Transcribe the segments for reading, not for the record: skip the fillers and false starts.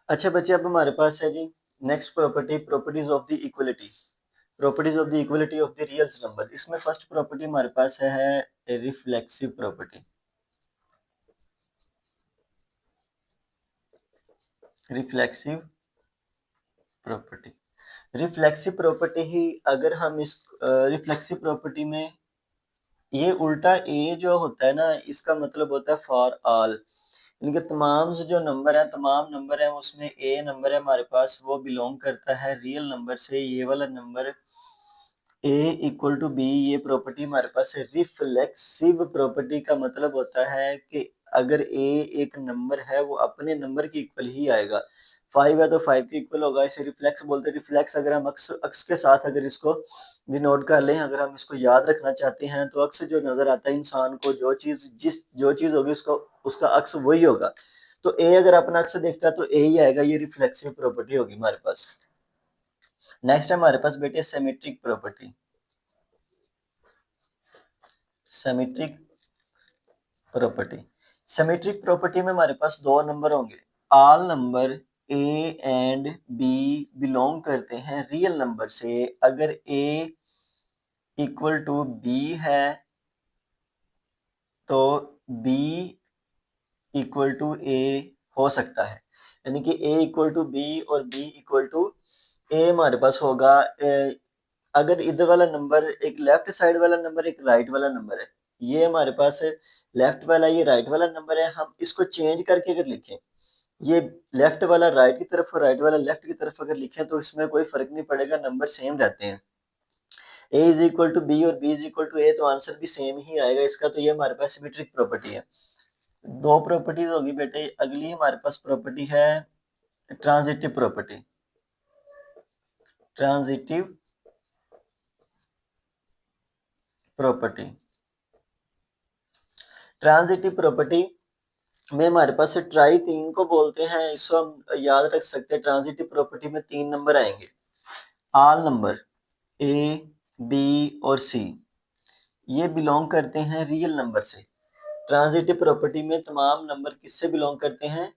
अच्छा बच्चे, अब हमारे पास है जी next property, properties of the equality. Properties of the equality of the real number. इसमें फर्स्ट प्रॉपर्टी हमारे पास है reflexive property. Reflexive property, reflexive property ही अगर हम इस रिफ्लेक्सिव प्रॉपर्टी में ये उल्टा ए जो होता है ना, इसका मतलब होता है फॉर ऑल। इनके तमाम से जो नंबर है, तमाम नंबर है उसमें ए नंबर है हमारे पास, वो बिलोंग करता है रियल नंबर से। ये वाला number A equal to B, ये प्रॉपर्टी हमारे पास है। रिफ्लेक्सिव प्रॉपर्टी का मतलब होता है कि अगर ए एक नंबर है वो अपने नंबर की इक्वल ही आएगा। 5 है तो 5 के इक्वल होगा, इसे रिफ्लेक्स बोलते हैं। रिफ्लेक्स अगर हम अक्स के साथ अगर इसको डिनोट कर लें, अगर हम इसको याद रखना चाहते हैं, तो अक्स जो नजर आता है इंसान को, जो चीज होगी उसको उसका अक्स वही होगा। तो ए अगर अपना अक्स देखता है तो ए ही आएगा, ये रिफ्लेक्सिव प्रॉपर्टी होगी हमारे पास। नेक्स्ट है हमारे पास बेटे symmetric property. Symmetric property, symmetric property में हमारे पास दो नंबर होंगे। All number A and B belong करते हैं रियल नंबर से। अगर ए इक्वल टू बी है तो बी इक्वल टू ए हो सकता है, यानी कि ए इक्वल टू बी और बी इक्वल टू ए हमारे पास होगा। अगर इधर वाला नंबर एक लेफ्ट साइड वाला नंबर, एक राइट वाला नंबर है, ये हमारे पास लेफ्ट वाला, ये राइट वाला नंबर है, हम इसको चेंज करके अगर लिखें, ये लेफ्ट वाला राइट की तरफ और राइट वाला लेफ्ट की तरफ अगर लिखें, तो इसमें कोई फर्क नहीं पड़ेगा, नंबर सेम रहते हैं। ए इज इक्वल टू बी और बी इज इक्वल टू ए, तो आंसर भी सेम ही आएगा इसका। तो ये हमारे पास सिमेट्रिक प्रॉपर्टी है। दो प्रॉपर्टीज होगी बेटे। अगली हमारे पास प्रॉपर्टी है transitive property. Transitive property, transitive property में हमारे पास ट्राई तीन को बोलते हैं, इसको हम याद रख सकते हैं। ट्रांजिटिव प्रॉपर्टी में तीन नंबर आएंगे, ऑल नंबर ए बी और सी, ये बिलोंग करते हैं रियल नंबर से। ट्रांजिटिव प्रॉपर्टी में तमाम नंबर किससे बिलोंग करते हैं?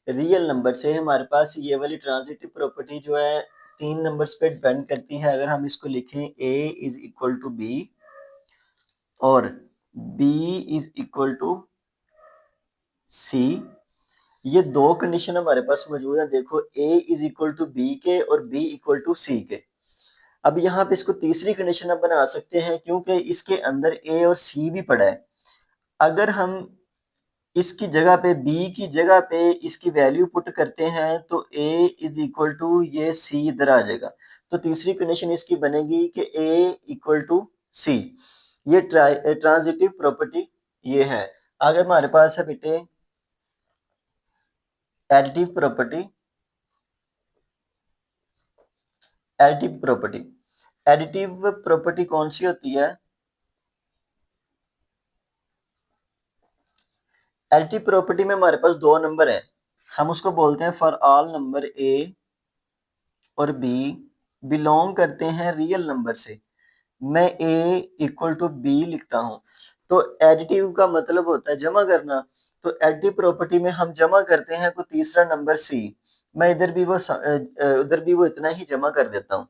रियल नंबर से। हमारे पास ये वाली ट्रांजिटिव प्रॉपर्टी जो है तीन नंबर्स पे डिपेंड करती है। अगर हम इसको लिखें a is equal to B और b is equal to C, ये दो कंडीशन हमारे पास मौजूद है। देखो, a is equal to B के और b इक्वल टू सी के। अब यहाँ पे इसको तीसरी कंडीशन हम बना सकते हैं, क्योंकि इसके अंदर a और c भी पड़ा है। अगर हम इसकी जगह पे, b की जगह पे इसकी वैल्यू पुट करते हैं, तो a इज इक्वल टू ये c इधर आ जाएगा। तो तीसरी कंडीशन इसकी बनेगी कि a इक्वल टू c। ये ट्रांजिटिव प्रॉपर्टी ये है। आगे हमारे पास है बेटे additive property. Additive property, additive property कौन सी होती है? एडिटिव प्रॉपर्टी में हमारे पास दो नंबर है, हम उसको बोलते हैं फॉर ऑल नंबर ए और बी बिलोंग करते हैं रियल नंबर से। मैं ए इक्वल टू बी लिखता हूं, तो एडिटिव का मतलब होता है जमा करना। तो एडिटिव प्रॉपर्टी में हम जमा करते हैं कोई तीसरा नंबर सी, मैं इधर भी उधर भी वो इतना ही जमा कर देता हूं।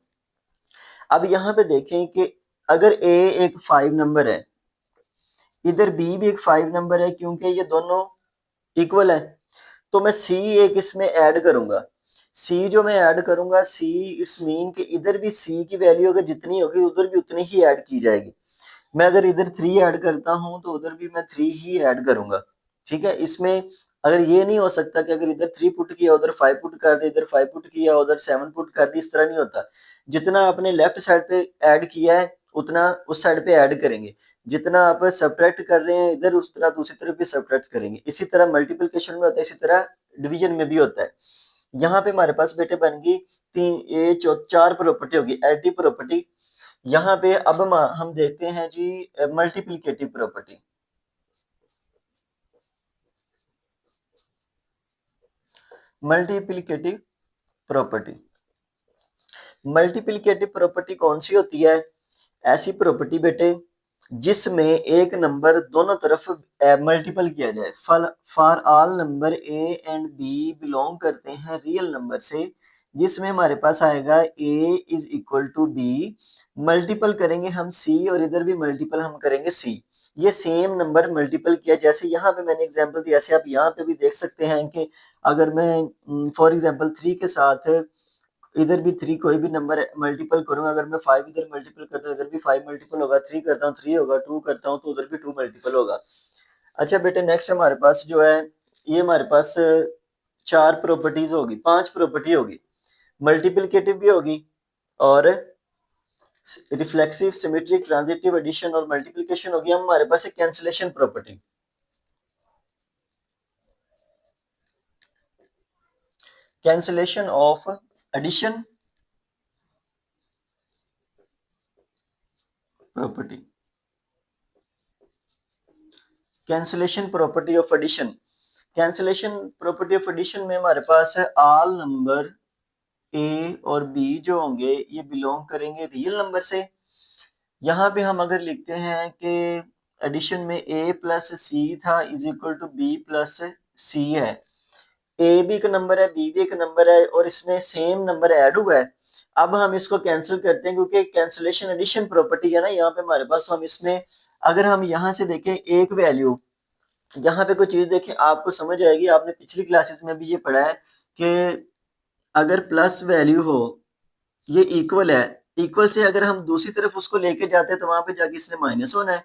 अब यहाँ पे देखें कि अगर ए एक 5 नंबर है, इधर बी भी एक 5 नंबर है, क्योंकि ये दोनों इक्वल है, तो मैं सी एक इसमें ऐड करूंगा। सी जो मैं ऐड करूंगा, सी इट्स मीन कि इधर भी सी की वैल्यू अगर जितनी होगी उधर भी उतनी ही ऐड की जाएगी। मैं अगर इधर 3 ऐड करता हूं तो उधर भी मैं 3 ही ऐड करूंगा। ठीक है, इसमें अगर ये नहीं हो सकता कि अगर इधर 3 पुट किया उधर 5 पुट कर दे, इधर 5 पुट किया उधर 7 पुट कर दी, इस तरह नहीं होता। जितना आपने लेफ्ट साइड पे ऐड किया है उतना उस साइड पे ऐड करेंगे, जितना आप सब्ट्रैक्ट कर रहे हैं इधर, उस तरह दूसरी तरफ भी सब्ट्रैक्ट करेंगे। इसी तरह मल्टीप्लिकेशन में होता है, इसी तरह डिवीजन में भी होता है। यहाँ पे हमारे पास बेटे बन गई तीन, ये चार प्रॉपर्टी होगी एडिटिव प्रॉपर्टी। यहाँ पे अब हम देखते हैं जी multiplicative property. Multiplicative property, multiplicative property कौन सी होती है? ऐसी प्रॉपर्टी बेटे जिसमें एक नंबर दोनों तरफ मल्टीपल किया जाए। For all number A and B belong करते हैं रियल नंबर से, जिसमें हमारे पास आएगा A is equal to B, multiple करेंगे हम सी और इधर भी मल्टीपल हम करेंगे सी। ये सेम नंबर मल्टीपल किया, जैसे यहाँ पे मैंने एग्जांपल दिया, ऐसे आप यहाँ पे भी देख सकते हैं कि अगर मैं फॉर एग्जांपल 3 के साथ इधर भी 3 कोई भी नंबर मल्टीपल करूंगा, अगर मैं 5 इधर मल्टीपल करता हूँ इधर भी 5 मल्टीपल होगा, 3 करता हूँ 3 होगा, 2 करता हूँ तो उधर भी 2 मल्टीपल होगा। अच्छा बेटे नेक्स्ट हमारे पास जो है, ये हमारे पास 4 प्रॉपर्टीज होगी, 5 प्रॉपर्टी होगी, मल्टीप्लिकेटिव भी होगी और रिफ्लेक्सिव, सिमेट्रिक, ट्रांजिटिव, एडिशन और मल्टीप्लिकेशन होगी। हम हमारे पास है cancellation property. Cancellation of addition property, cancellation property of addition. Cancellation property of addition में हमारे पास है ऑल नंबर ए और बी जो होंगे ये बिलोंग करेंगे रियल नंबर से। यहाँ पे हम अगर लिखते हैं कि एडिशन में ए प्लस सी था is equal to B plus C है, ए भी एक नंबर है बी भी एक नंबर है और इसमें सेम नंबर ऐड हुआ है। अब हम इसको कैंसिल करते हैं क्योंकि कैंसिलेशन एडिशन प्रॉपर्टी है ना यहाँ पे हमारे पास, तो हम इसमें अगर हम यहाँ से देखें एक वैल्यू, यहाँ पे कोई चीज देखें आपको समझ आएगी, आपने पिछली क्लासेस में भी ये पढ़ा है कि अगर प्लस वैल्यू हो ये इक्वल है, इक्वल से अगर हम दूसरी तरफ उसको लेके जाते हैं तो वहां पे जाके इसने माइनस होना है,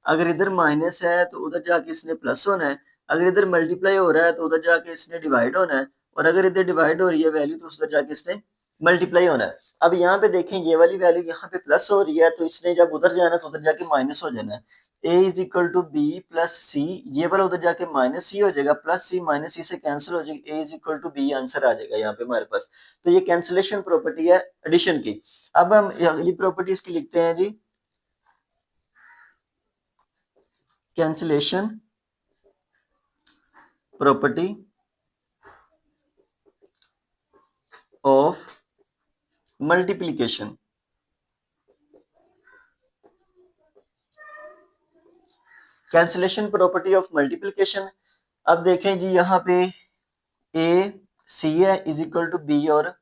अगर इधर माइनस है तो उधर जाके इसने प्लस होना है, अगर इधर मल्टीप्लाई हो रहा है तो उधर जाके इसने डिवाइड होना है, और अगर इधर डिवाइड हो रही है वैल्यू तो उधर जाके इसने मल्टीप्लाई होना है। अब यहाँ पे देखें ये वाली वैल्यू यहाँ पे प्लस हो रही है तो इसने जब उधर जाना है तो उधर जाके माइनस हो जाना है। A is equal to B plus C, ये वाला उधर जाके माइनस सी हो जाएगा, प्लस सी माइनस सी से कैंसिल हो जाएगी, A is equal to B answer आ जाएगा यहाँ पे हमारे पास। तो ये कैंसिलेशन प्रॉपर्टी है एडिशन की। अब हम अगली प्रॉपर्टी इसकी लिखते हैं जी, cancellation property of multiplication. Cancellation property of multiplication. अब देखें जी यहाँ पे ए सी है इज इक्वल टू बी और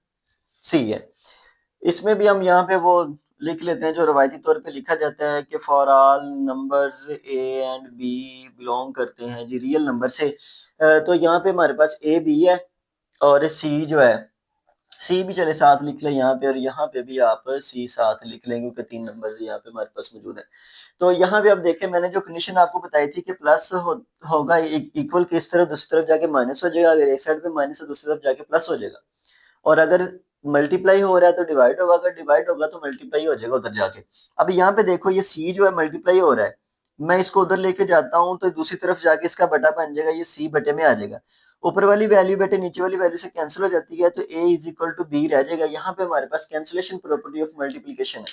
सी है, इसमें भी हम यहाँ पे वो लिख लेते हैं जो रवायती तौर पे लिखा जाता है कि for all numbers A and B belong करते हैं जी रियल नंबर से। तो यहाँ पे हमारे पास ए बी है और सी जो है, सी भी चले साथ लिख लें यहाँ पे, और यहाँ पे भी आप सी साथ लिख लेंगे क्योंकि 3 नंबर यहाँ पे हमारे पास मौजूद है। तो यहाँ पे आप देखें मैंने जो कंडीशन आपको बताई थी कि प्लस होगा इक्वल की इस तरफ दूसरी तरफ जाके माइनस हो जाएगा, अगर एक साइड पे माइनस है दूसरी तरफ जाके प्लस हो जाएगा, और अगर मल्टीप्लाई हो रहा है तो डिवाइड होगा, अगर डिवाइड होगा तो मल्टीप्लाई हो जाएगा उधर जाके। अब यहाँ पे देखो ये सी जो है मल्टीप्लाई हो रहा है, मैं इसको उधर लेके जाता हूँ तो दूसरी तरफ जाके इसका बटा बन जाएगा, ये सी बटे में आ जाएगा, ऊपर वाली वैल्यू बेटे नीचे वाली वैल्यू से कैंसिल हो जाती है तो ए इज इक्वल टू बी रह जाएगा। यहाँ पे हमारे पास कैंसिलेशन प्रॉपर्टी ऑफ मल्टीप्लीकेशन है।